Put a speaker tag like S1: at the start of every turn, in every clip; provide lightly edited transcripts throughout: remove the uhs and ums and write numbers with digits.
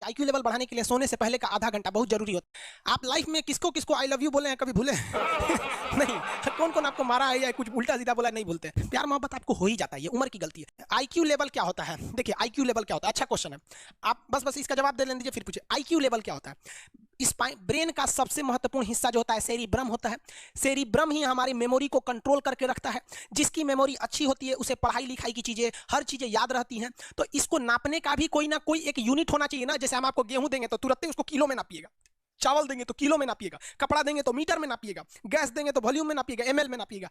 S1: IQ level बढ़ाने के लिए सोने से पहले का आधा घंटा बहुत जरूरी होता है। आप लाइफ में किसको किसको आई लव यू बोले हैं कभी भूले नहीं, कौन कौन आपको मारा है या कुछ उल्टा सीधा बोला नहीं बोलते। प्यार मोहब्बत आपको हो ही जाता है, ये उम्र की गलती है। आईक्यू लेवल क्या होता है? देखिए आईक्यू लेवल क्या होता है, अच्छा क्वेश्चन है। आप बस इसका जवाब दे लेने दीजिए फिर पूछिए आईक्यू लेवल क्या होता है। इस ब्रेन का सबसे महत्वपूर्ण हिस्सा जो होता है सेरिब्रम होता है। सेरिब्रम ही हमारी मेमोरी को कंट्रोल करके रखता है। जिसकी मेमोरी अच्छी होती है उसे पढ़ाई लिखाई की चीजें, हर चीजें याद रहती हैं। तो इसको नापने का भी कोई ना कोई एक यूनिट होना चाहिए ना। जैसे हम आपको गेहूं देंगे तो तुरंत उसको किलो में नापिएगा, चावल देंगे तो किलो में नापिएगा, कपड़ा देंगे तो मीटर में नापिएगा, गैस देंगे तो वॉल्यूम में नापिएगा, एमएल में नापिएगा,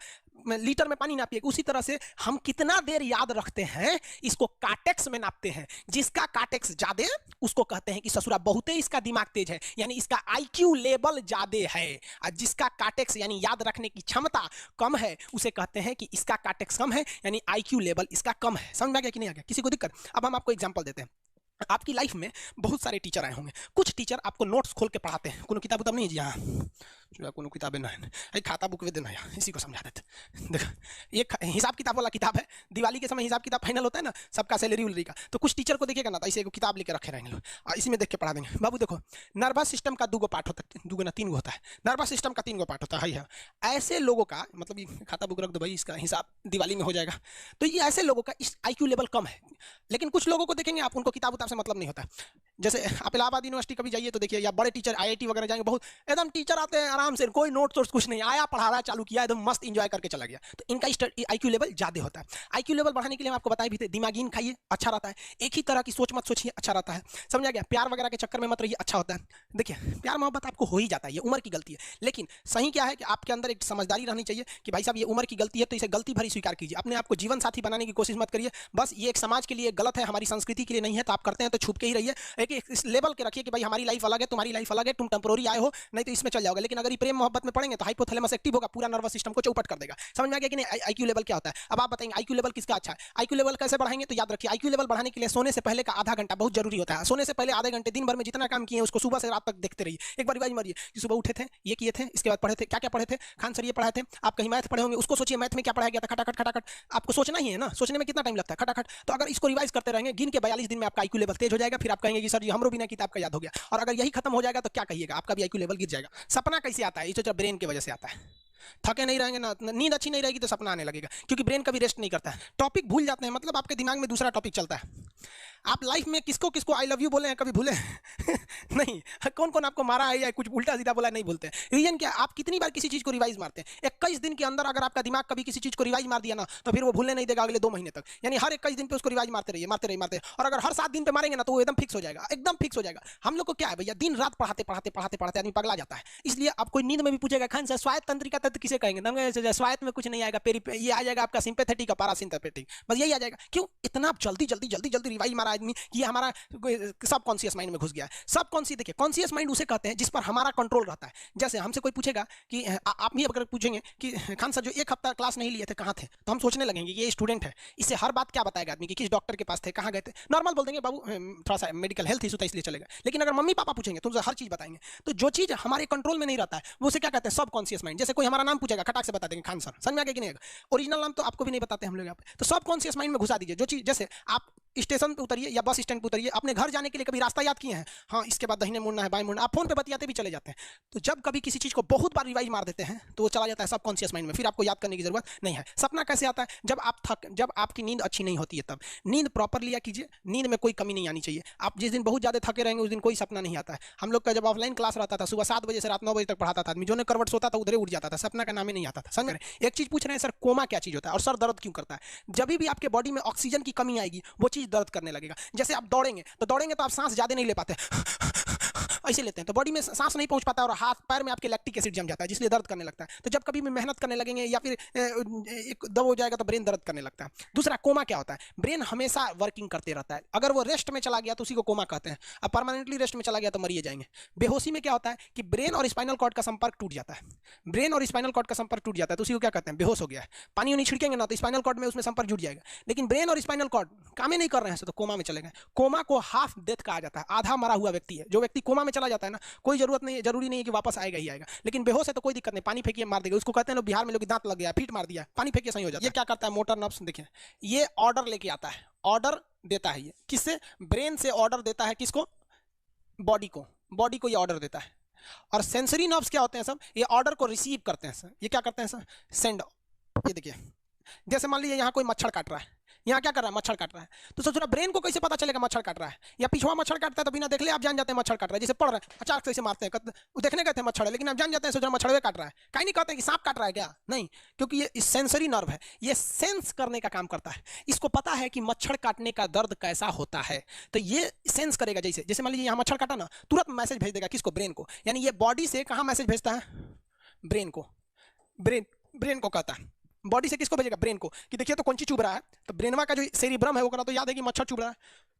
S1: लीटर में पानी नापिएगा। उसी तरह से हम कितना देर याद रखते हैं इसको काटेक्स में नापते हैं। जिसका काटेक्स ज्यादा उसको कहते हैं कि ससुरा बहुते इसका दिमाग तेज है, यानी इसका आईक्यू लेवल ज्यादा है। और जिसका काटेक्स यानी याद रखने की क्षमता कम है उसे कहते हैं कि इसका काटेक्स कम है, यानी आईक्यू लेवल इसका कम है। समझ में आ गया कि नहीं आ गया? किसी को दिक्कत? अब हम आपको एग्जांपल देते हैं। आपकी लाइफ में बहुत सारे टीचर आए होंगे। कुछ टीचर आपको नोट्स खोल के पढ़ाते हैं। कोनो किताब उताब नहीं है जी? हाँ, कोनो किताबें ना है, खाता बुक वे देना है, इसी को समझा देते। देखो ये हिसाब किताब वाला किताब है। दिवाली के समय हिसाब किताब फाइनल होता है ना, सबका सैलरी उलरी का। तो कुछ टीचर को देखिएगा ना तो ऐसे किताब लेके रखे रहेंगे लोग, इसी में देख के पढ़ा देंगे। बाबू देखो नर्वस सिस्टम का 2 पार्ट होता है, 2 ना 3 होता है। नर्वस सिस्टम का 3 पार्ट होता है। ऐसे लोगों का मतलब ये खाता बुक रख दो भाई, इसका हिसाब दिवाली में हो जाएगा। तो ये ऐसे लोगों का आईक्यू लेवल कम है। लेकिन कुछ लोगों को देखेंगे आप, उनको किताब उताब से मतलब नहीं होता। जैसे आप इलाहाबाद यूनिवर्सिटी कभी जाइए तो देखिए, या बड़े टीचर आईआईटी वगैरह जाएंगे, बहुत एकदम टीचर आते हैं आराम से, कोई नोट सोर्स कुछ नहीं, आया पढ़ा रहा चालू किया, एकदम मस्त एंजॉय करके चला गया। तो इनका आईक्यू लेवल ज्यादा होता है। आईक्यू लेवल बढ़ाने के लिए हम आपको बताए भी थे, दिमागीन खाइए अच्छा रहता है, एक ही तरह की सोच मत सोचिए अच्छा रहता है। समझा गया? प्यार वगैरह के चक्कर में मत रहिए अच्छा होता है। देखिए प्यार मोहब्बत आपको हो ही जाता है, ये उम्र की गलती है। लेकिन सही क्या है कि आपके अंदर एक समझदारी रहनी चाहिए कि भाई साहब ये उम्र की गलती है तो इसे गलती भरी स्वीकार कीजिए। अपने आपको जीवन साथी बनाने की कोशिश मत करिए। बस ये एक समाज के लिए गलत है, हमारी संस्कृति के लिए नहीं है, तो आप करते हैं तो छुप के ही रहिए। एक इस लेवल के रखिए कि भाई हमारी लाइफ अलग है, तुम्हारी लाइफ अलग है, तुम टेम्पोररी आए हो, नहीं तो इसमें चल जाओगे। लेकिन अगर ये प्रेम मोहब्बत में पड़ेंगे तो हाइपोथैलेमस एक्टिव होगा, पूरा नर्वस सिस्टम को चौपट कर देगा। समझ में आ गया कि नहीं आईक्यू लेवल क्या होता है? अब आप बताएंगे आईक्यू लेवल किसका अच्छा है, आईक्यू लेवल कैसे बढ़ाएंगे? तो याद रखिए आईक्यू लेवल बढ़ाने के लिए सोने से पहले का आधा घंटा बहुत जरूरी होता है। सोने से पहले आधे घंटे दिन भर में जितना काम किए उसको सुबह से रात तक देखते रहिए। एक बार रिवाइज मारिए कि सुबह उठे थे, ये किए थे, इसके बाद पढ़े थे, क्या क्या पढ़े थे, खान सर ये पढ़ाए थे, आप कहीं मैथ पढ़े होंगे, उसको सोचिए मैथ में क्या पढ़ाया गया था, खटाखट खटाखट आपको सोचना ही है ना। सोचने में कितना टाइम लगता है? खटाखट। तो अगर इसको रिवाइज करते रहेंगे गिन के 42 दिन में आपका आईक्यू लेवल तेज हो जाएगा। फिर आप कहेंगे कि सर जी हमरो बिना किताब का याद हो गया। और अगर यही खत्म हो जाएगा तो क्या कहिएगा, आपका भी आईक्यू लेवल गिर जाएगा। सपना कैसे आता है? ये तो ब्रेन की वजह से आता है। थके नहीं रहेंगे ना, नींद अच्छी नहीं रहेगी तो सपना आने लगेगा, क्योंकि ब्रेन कभी रेस्ट नहीं करता है। टॉपिक भूल जाते हैं, मतलब आपके दिमाग में दूसरा टॉपिक चलता है। आप लाइफ में किसको किसको आई लव यू बोले हैं कभी भूले नहीं, कौन कौन आपको मारा है या कुछ उल्टा सीधा बोला नहीं बोलते। रीजन क्या? आप कितनी बार किसी चीज को रिवाइज मारते हैं। 21 दिन के अंदर अगर आपका दिमाग कभी किसी चीज को रिवाइज मार दिया ना तो फिर वो भूलने नहीं देगा अगले 2 महीने तक। यानी हर 21 दिन पे उसको रिवाइज मारते रहिए, मारते रहिए, मारते। और अगर हर 7 दिन पे मारेंगे ना तो वो एकदम फिक्स हो जाएगा, एकदम फिक्स हो जाएगा। हम लोग को क्या है भैया, दिन रात पढ़ाते पढ़ाते पढ़ाते पढ़ाते आदमी पगला जाता है। इसलिए आप कोई नींद में भी पूछेगा खान सर स्वायत्त तंत्रिका तत्व किसे कहेंगे? स्वायत्त में कुछ नहीं आएगा, ये आ जाएगा आपका सिंपैथेटिक और पैरासिम्पैथेटिक, बस यही आ जाएगा। क्यों इतना जल्दी जल्दी जल्दी जल्दी रिवाइज मारा आदमी? ये हमारा सब कॉन्शियस माइंड में घुस गया है। सब कॉन्शियस, देखिए कॉन्शियस माइंड उसे कहते हैं जिस पर हमारा कंट्रोल रहता है। जैसे हमसे कोई पूछेगा कि आप ही अगर पूछेंगे कि खान सर जो 1 हफ्ता क्लास नहीं लिए थे कहाँ थे, तो हम सोचने लगेंगे ये स्टूडेंट है, इससे हर बात क्या बताएगा आदमी कि किस डॉक्टर के पास थे, कहाँ गए थे। नॉर्मल बोल देंगे बाबू थोड़ा सा मेडिकल हेल्थ इशू था इसलिए चलेगा। लेकिन अगर मम्मी पापा पूछेंगे तो हर चीज बताएंगे। तो जो चीज हमारे कंट्रोल में नहीं रहता है वो उसे क्या कहते हैं? सब कॉन्शियस माइंड। जैसे कोई हमारा नाम पूछेगा खटाक से बता देंगे खान सर, समझ में आ गया कि नहीं? ओरिजिनल नाम तो आपको भी नहीं बताते हम लोग यहाँ पे। तो सब कॉन्शियस माइंड में घुसा दीजिए जो चीज। जैसे आप स्टेशन पे उतरिए या बस स्टैंड पे उतरिए, अपने घर जाने के लिए कभी रास्ता याद किए हैं? हाँ, इसके बाद दाहिने मुड़ना है, बाएं मुड़ना, आप फोन पे बतियाते भी चले जाते हैं। तो जब कभी किसी चीज को बहुत बार रिवाइज मार देते हैं तो वो चला जाता है सब कॉन्शियस माइंड में, फिर आपको याद करने की जरूरत नहीं है। सपना कैसे आता है? जब आपकी नींद अच्छी नहीं होती है तब। नींद प्रॉपर लिया कीजिए, नींद में कोई कमी नहीं आनी चाहिए। आप जिस दिन बहुत ज्यादा थके रहेंगे उस दिन कोई सपना नहीं आता है। हम लोग का जब ऑफलाइन क्लास रहता था सुबह 7 बजे से रात 9 बजे तक पढ़ाता था आदमी, जो ने करवट सोता था उधर उठ जाता था, सपना का नाम ही नहीं आता था। समझ रहे? एक चीज पूछ रहे हैं सर कोमा क्या चीज होता है और सर दर्द क्यों करता है? जब भी आपके बॉडी में ऑक्सीजन की कमी आएगी वो चीज दर्द करने लगेगा। जैसे आप दौड़ेंगे तो आप सांस ज्यादा नहीं ले पाते, ऐसे लेते हैं तो बॉडी में सांस नहीं पहुंच पाता और हाथ पैर में आपके लैक्टिक एसिड जम जाता है जिसलिए दर्द करने लगता है। तो जब कभी भी मेहनत करने लगेंगे या फिर एक दब हो जाएगा तो ब्रेन दर्द करने लगता है। दूसरा कोमा क्या होता है? ब्रेन हमेशा वर्किंग करते रहता है, अगर वो रेस्ट में चला गया तो उसी को कोमा कहते हैं। अब परमानेंटली रेस्ट में चला गया तो मरिए जाएंगे। बेहोशी में क्या होता है कि ब्रेन और स्पाइनल कॉर्ड का संपर्क टूट जाता है। ब्रेन और स्पाइनल कॉर्ड का संपर्क टूट जाता है तो उसी को क्या कहते हैं? बेहोश हो गया है। पानी नहीं छिड़केंगे ना तो स्पाइनल कॉर्ड में उसमें संपर्क जुट जाएगा, लेकिन ब्रेन और स्पाइनल कॉर्ड काम ही नहीं कर रहे हैं तो कोमा में चले गए। कोमा को हाफ डेथ कहा जाता है, आधा मरा हुआ व्यक्ति है। जो व्यक्ति कोमा में चला जाता है ना, कोई जरूरत नहीं है, जरूरी नहीं है कि वापस आएगा ही आएगा, लेकिन बेहोश है तो कोई दिक्कत नहीं, पानी फेंकिए मार देगा। उसको कहते हैं लोग बिहार में लोग दांत लग गया, फीट मार दिया, पानी फेंकिए सही हो जाता है। ये क्या करता है? मोटर नर्व्स, देखिए ये ऑर्डर लेके आता है, ऑर्डर देता है। ये किससे? ब्रेन से ऑर्डर देता है। किसको? बॉडी को ये ऑर्डर देता है। और सेंसरी नर्व्स क्या होते हैं सब, ये ऑर्डर को रिसीव करते हैं सर। ये क्या करते हैं सर, सेंड। ये देखिए, जैसे मान लीजिए यहाँ कोई मच्छर काट रहा है, यहाँ क्या कर रहा है, मच्छर काट रहा है, तो सोच रहा ब्रेन को कैसे पता चलेगा मच्छर काट रहा है, या पिछवा मच्छर काटता है तो बिना देख ले आप जान जाते हैं मच्छर काट रहा है। जैसे पढ़ रहे हैं अचानक से इसे मारते हैं, वो देखने गए थे मच्छर है, लेकिन आप जान जाते हैं, सोच रहे मच्छर काट रहा है, कहीं नहीं कहते हैं कि सांप काट रहा है क्या, नहीं, क्योंकि ये सेंसरी नर्व है, ये सेंस करने का काम करता है। इसको पता है कि मच्छर काटने का दर्द कैसा होता है, तो ये सेंस करेगा। जैसे जैसे मान लीजिए यहाँ मच्छर काटा ना, तुरंत मैसेज भेज देगा किसको, ब्रेन को। यानी ये बॉडी से कहाँ मैसेज भेजता है, ब्रेन को। ब्रेन को कहता है, बॉडी से किसको भेजेगा, ब्रेन को, कि देखिए तो कौन चीज चुभ रहा है, तो ब्रेनवा का जो सेरिब्रम है वो करा तो याद है कि मच्छर चुभ रहा है,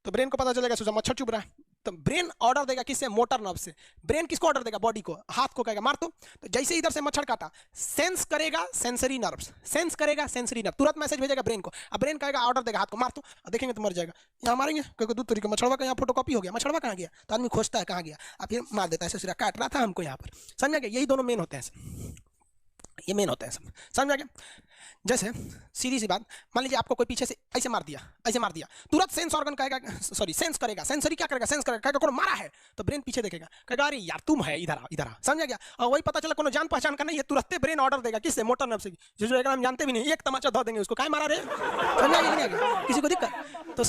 S1: तो ब्रेन को पता चलेगा सोचा मच्छर चुभ रहा है, तो ब्रेन ऑर्डर देगा किससे, मोटर नर्व से। ब्रेन किसको ऑर्डर देगा, बॉडी को, हाथ को कहेगा मार तो जैसे इधर से मच्छर काटा, सेंस करेगा सेंसरी नर्व्स, सेंस करेगा सेंसरी नर्व, तुरंत मैसेज भेजेगा ब्रेन को। अब ब्रेन कहेगा, ऑर्डर देगा हाथ को मार तो, देखेंगे तो मर जाएगा, यहाँ मारेंगे क्योंकि दूध तरीके मच्छरवा का यहाँ फोटोकॉपी हो गया, मच्छरवा कहाँ गया, तो आदमी खोजता है कहाँ गया, अब फिर मार देता है, ससुरा काट रहा था हमको यहाँ पर, समझा गया। यही दोनों मेन होते हैं, ये मेन होते हैं सब, समझ आ गया। जैसे सीधी सी बात, मान लीजिए आपको कोई पीछे से ऐसे मार दिया, तुरंत सेंस ऑर्गन कहेगा, सॉरी सेंस करेगा, सेंसरी क्या करेगा, सेंस करेगा, कहेगा कौन मारा है, तो ब्रेन पीछे देखेगा, कहेगा अरे यार तुम है, इधर आ, समझ गया। और वही पता चला कोनो जान पहचान का नहीं है, तुरंत ब्रेन ऑर्डर देगा किससे, मोटर नर्व से, जो हम जानते भी नहीं, एक तमाचा धो देंगे उसको, काय मारा रे, समझ आ गया, किसी को दिक्कत। तो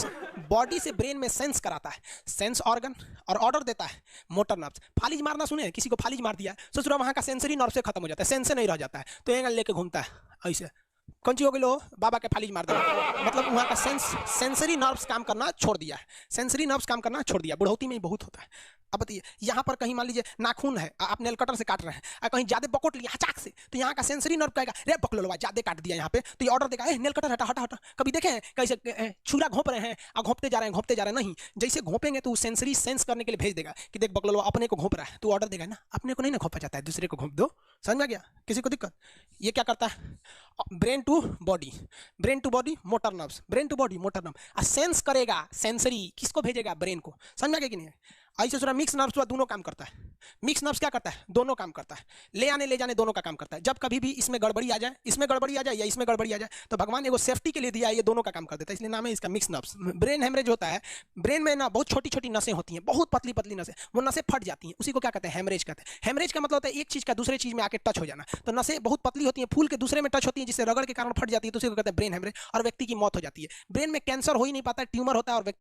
S1: बॉडी से ब्रेन में सेंस कराता है सेंस ऑर्गन, और ऑर्डर देता है मोटर नर्व। फालिज मारना सुने, किसी को फालिज मार दिया, सोच रहा वहाँ का सेंसरी नर्व से खत्म हो जाता है, सेंस से नहीं रह जाता है, तो एंगल लेके घूमता है ऐसे, कौन सी हो गई लो, बाबा के फालिज मार दिया, मतलब वहाँ का सेंसरी नर्व्स काम करना छोड़ दिया है, सेंसरी नर्व्स काम करना छोड़ दिया। बुढ़ौती में ही बहुत होता है। अब बताइए, यहाँ पर कहीं मान लीजिए नाखून है, आप नेल कटर से काट रहे हैं, और कहीं ज्यादा बकोट लिया हचाक से, तो यहाँ का सेंसरी नर्व कहेगा रे बकलोलवा ज्यादा काट दिया यहाँ पे, तो ये ऑर्डर देगा नेल कटर हटा हटा हटा। कभी देखे हैं कैसे छुरा घोंप रहे हैं और घोंपते जा रहे हैं, नहीं, जैसे घोंपेंगे तो सेंसरी सेंस करने के लिए भेज देगा कि देख बकलोलवा अपने को घोंप रहा है, तो ऑर्डर देगा ना, अपने को नहीं ना घोंपा जाता है, दूसरे को घोंप दो, समझ में आ गया, किसी को दिक्कत। ये क्या करता है, brain to body, motor nerves, brain to body motor nerve, sense करेगा सेंसरी किसको भेजेगा, ब्रेन को, समझ में आ गया कि नहीं। ऐसे सुना मिक्स नर्व्स दोनों काम करता है, मिक्स नर्व्स क्या करता है, दोनों काम करता है, ले आने ले जाने दोनों का काम करता है। जब कभी भी इसमें गड़बड़ी आ जाए, इसमें गड़बड़ी आ जाए या इसमें गड़बड़ी आ जाए, तो भगवान एगो सेफ्टी के लिए दिया है, ये दोनों का काम कर देता है, इसलिए नाम है इसका मिक्स नर्व्स। ब्रेन हेमरेज होता है, ब्रेन में ना बहुत छोटी छोटी नसें होती हैं, बहुत पतली पतली नसें, वो नसें फट जाती हैं, उसी को क्या कहते हैं, हेमरेज कहते हैं। हेमरेज का मतलब होता है एक चीज का दूसरे चीज में आके टच हो जाना, तो नसें बहुत पतली होती हैं, फूल के दूसरे में टच होती है, जिससे रगड़ के कारण फट जाती है, तो उसी को कहते हैं ब्रेन हेमरेज, और व्यक्ति की मौत हो जाती है। ब्रेन में कैंसर हो ही नहीं पाता, ट्यूमर होता है और